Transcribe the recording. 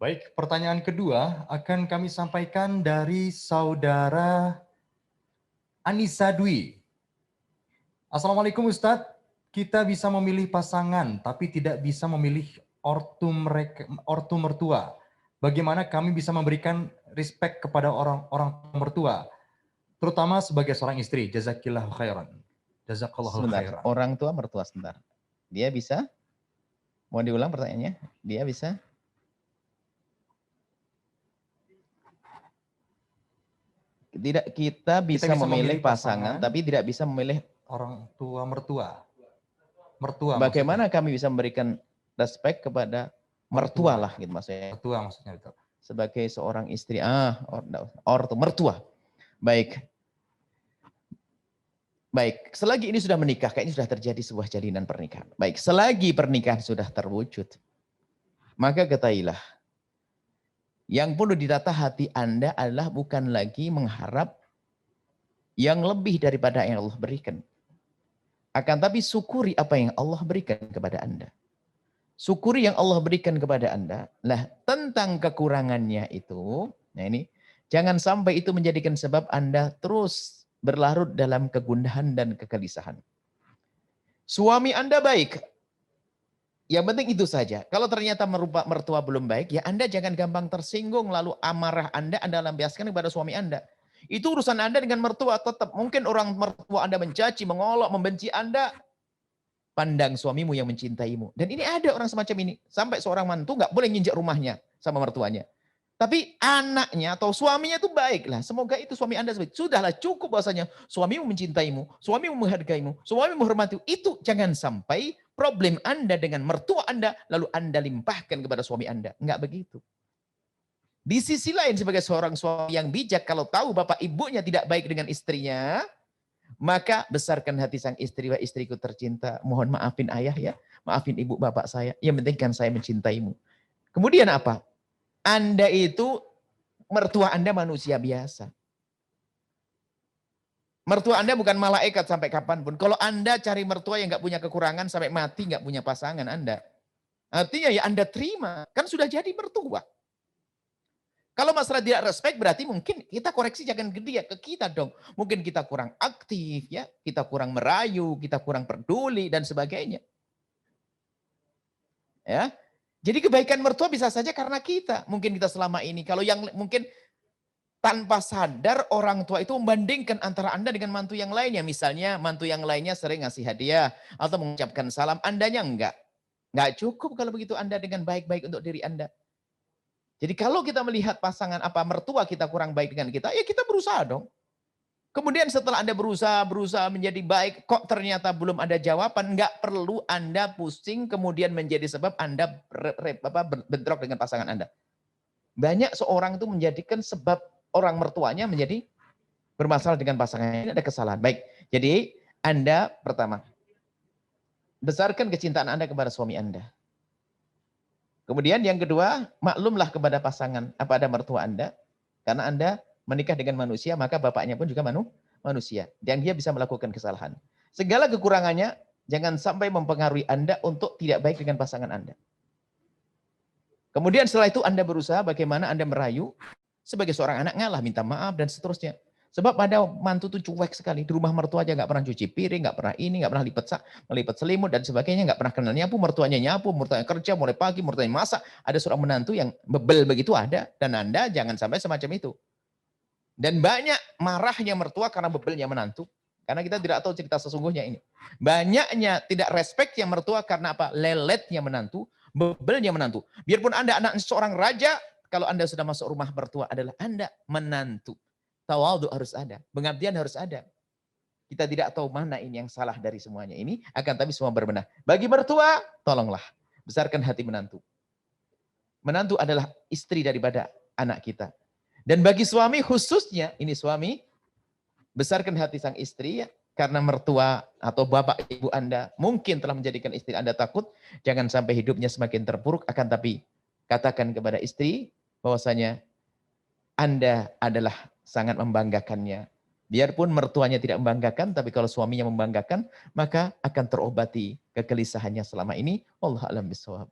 Baik, pertanyaan kedua akan kami sampaikan dari saudara Anissa Dwi. Assalamualaikum Ustadz, kita bisa memilih pasangan tapi tidak bisa memilih ortu mertua. Bagaimana kami bisa memberikan respect kepada orang mertua, terutama sebagai seorang istri? Jazakillahu khairan. Jazakallahu Sebentar, khairan. orang tua mertua sebentar. Dia bisa? Mau diulang pertanyaannya? Dia bisa? Tidak, kita bisa memilih pasangan, tapi tidak bisa memilih orang tua mertua. Mertua bagaimana maksudnya. kami bisa memberikan respect kepada mertua lah gitu maksudnya. Mertua maksudnya itu. Sebagai seorang istri, ortu, mertua. Baik. Baik, selagi ini sudah menikah, kayaknya sudah terjadi sebuah jalinan pernikahan. Baik, selagi pernikahan sudah terwujud, maka ketahuilah, yang perlu ditata hati Anda adalah bukan lagi mengharap yang lebih daripada yang Allah berikan. Akan tapi syukuri apa yang Allah berikan kepada Anda. Syukuri yang Allah berikan kepada Anda. Lah, tentang kekurangannya itu, nah ini, jangan sampai itu menjadikan sebab Anda terus berlarut dalam kegundahan dan kegelisahan. Suami Anda baik, yang penting itu saja. Kalau ternyata mertua belum baik, ya Anda jangan gampang tersinggung, lalu amarah Anda lampiaskan kepada suami Anda. Itu urusan Anda dengan mertua, tetap mungkin orang mertua Anda mencaci, mengolok, membenci Anda. Pandang suamimu yang mencintaimu. Dan ini ada orang semacam ini. Sampai seorang mantu nggak boleh nginjak rumahnya sama mertuanya. Tapi anaknya atau suaminya itu baiklah. Semoga itu suami Anda sebaik. Sudahlah cukup bahasanya. Suamimu mencintaimu, suamimu menghargaimu, suamimu menghormati. Itu jangan sampai problem Anda dengan mertua Anda lalu Anda limpahkan kepada suami Anda. Enggak begitu. Di sisi lain sebagai seorang suami yang bijak, kalau tahu bapak ibunya tidak baik dengan istrinya, maka besarkan hati sang istri, wah istriku tercinta, mohon maafin ayah ya, maafin ibu bapak saya, yang penting kan saya mencintaimu. Kemudian apa? Anda itu, mertua Anda manusia biasa. Mertua Anda bukan malaikat sampai kapanpun. Kalau Anda cari mertua yang nggak punya kekurangan sampai mati nggak punya pasangan Anda. Artinya ya Anda terima, kan sudah jadi mertua. Kalau masalah tidak respect berarti mungkin kita koreksi jangan ke dia, ke kita dong. Mungkin kita kurang aktif ya, kita kurang merayu, kita kurang peduli dan sebagainya. Ya. Jadi kebaikan mertua bisa saja karena kita. Mungkin kita selama ini kalau yang mungkin tanpa sadar orang tua itu membandingkan antara Anda dengan mantu yang lainnya. Misalnya mantu yang lainnya sering ngasih hadiah atau mengucapkan salam, Andanya enggak. Enggak cukup kalau begitu Anda dengan baik-baik untuk diri Anda. Jadi kalau kita melihat pasangan mertua kita kurang baik dengan kita, ya kita berusaha dong. Kemudian setelah Anda berusaha menjadi baik, kok ternyata belum ada jawaban, nggak perlu Anda pusing kemudian menjadi sebab Anda bentrok dengan pasangan Anda. Banyak seorang itu menjadikan sebab orang mertuanya menjadi bermasalah dengan pasangannya, ini ada kesalahan. Baik, jadi Anda pertama, besarkan kecintaan Anda kepada suami Anda. Kemudian yang kedua, maklumlah kepada pasangan, ada mertua Anda, karena Anda menikah dengan manusia, maka bapaknya pun juga manusia. Dan dia bisa melakukan kesalahan. Segala kekurangannya, jangan sampai mempengaruhi Anda untuk tidak baik dengan pasangan Anda. Kemudian setelah itu Anda berusaha bagaimana Anda merayu, sebagai seorang anak ngalah, minta maaf, dan seterusnya. Sebab pada mantu itu cuek sekali. Di rumah mertua aja nggak pernah cuci piring, nggak pernah ini, nggak pernah melipet selimut, dan sebagainya. Nggak pernah kenal nyapu, mertuanya kerja, mulai pagi, mertuanya masak. Ada seorang menantu yang bebel begitu ada. Dan Anda jangan sampai semacam itu. Dan banyak marahnya mertua karena bebelnya menantu. Karena kita tidak tahu cerita sesungguhnya ini. Banyaknya tidak respect yang mertua karena apa? Leletnya menantu, bebelnya menantu. Biarpun Anda anak seorang raja, kalau Anda sudah masuk rumah mertua adalah Anda menantu. Tawadhu harus ada, pengabdian harus ada. Kita tidak tahu mana ini yang salah dari semuanya ini, akan tapi semua berbenah. Bagi mertua, tolonglah, besarkan hati menantu. Menantu adalah istri daripada anak kita. Dan bagi suami khususnya, ini suami, besarkan hati sang istri ya, karena mertua atau bapak ibu Anda mungkin telah menjadikan istri Anda takut, jangan sampai hidupnya semakin terpuruk, akan tapi katakan kepada istri bahwasanya Anda adalah sangat membanggakannya. Biarpun mertuanya tidak membanggakan, tapi kalau suaminya membanggakan, maka akan terobati kegelisahannya selama ini. Wallahu a'lam bishawab.